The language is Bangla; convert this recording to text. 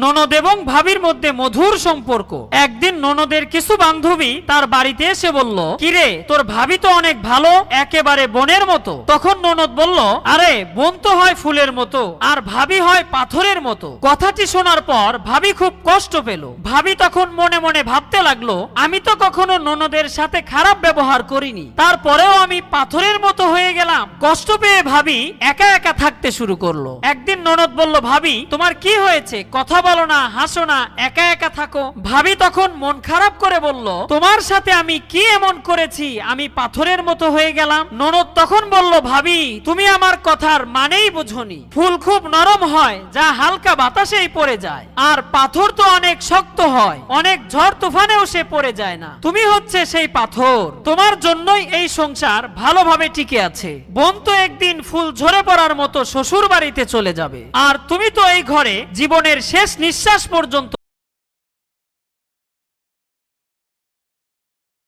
ননদ এবং ভাবির মধ্যে মধুর সম্পর্ক। একদিন ননদের কিছু বান্ধবী তার বাড়িতে এসে বলল, কিরে তোর ভাবি তো অনেক ভালো, একেবারে বোনের মতো। তখন ননদ বলল, আরে বোন তো হয় ফুলের মতো আর ভাবি হয় পাথরের মতো। কথাটি শোনার পর ভাবি খুব কষ্ট পেল। ভাবি তখন মনে মনে ভাবতে লাগলো, আমি তো কখনো ননদের সাথে খারাপ ব্যবহার করিনি, তারপরেও আমি পাথরের মতো হয়ে গেলাম। কষ্ট পেয়ে ভাবি একা একা থাকতে শুরু করলো। একদিন ননদ বলল, ভাবি তোমার কি হয়েছে, কথা বলো না, হাসো না, একা একা থাকো। ভাবি তখন মন খারাপ করে বলল, তোমার সাথে আমি কি এমন করেছি আমি পাথরের মতো হয়ে গেলাম? ননদ তখন বলল, ভাবি তুমি আমার কথার মানেই বুঝোনি। ফুল খুব নরম হয় যা হালকা বাতাসেই পড়ে যায়, আর পাথর তো অনেক শক্ত হয়, অনেক ঝড় তুফানেও সে পড়ে যায় না। তুমি হচ্ছে সেই পাথর, তোমার জন্যই এই সংসার ভালোভাবে টিকে আছে। বোন তো একদিন ফুল ঝরে পড়ার মতো শ্বশুর বাড়িতে চলে যাবে, আর তুমি তো এই ঘরে জীবনের শেষ নিঃশ্বাস পর্যন্ত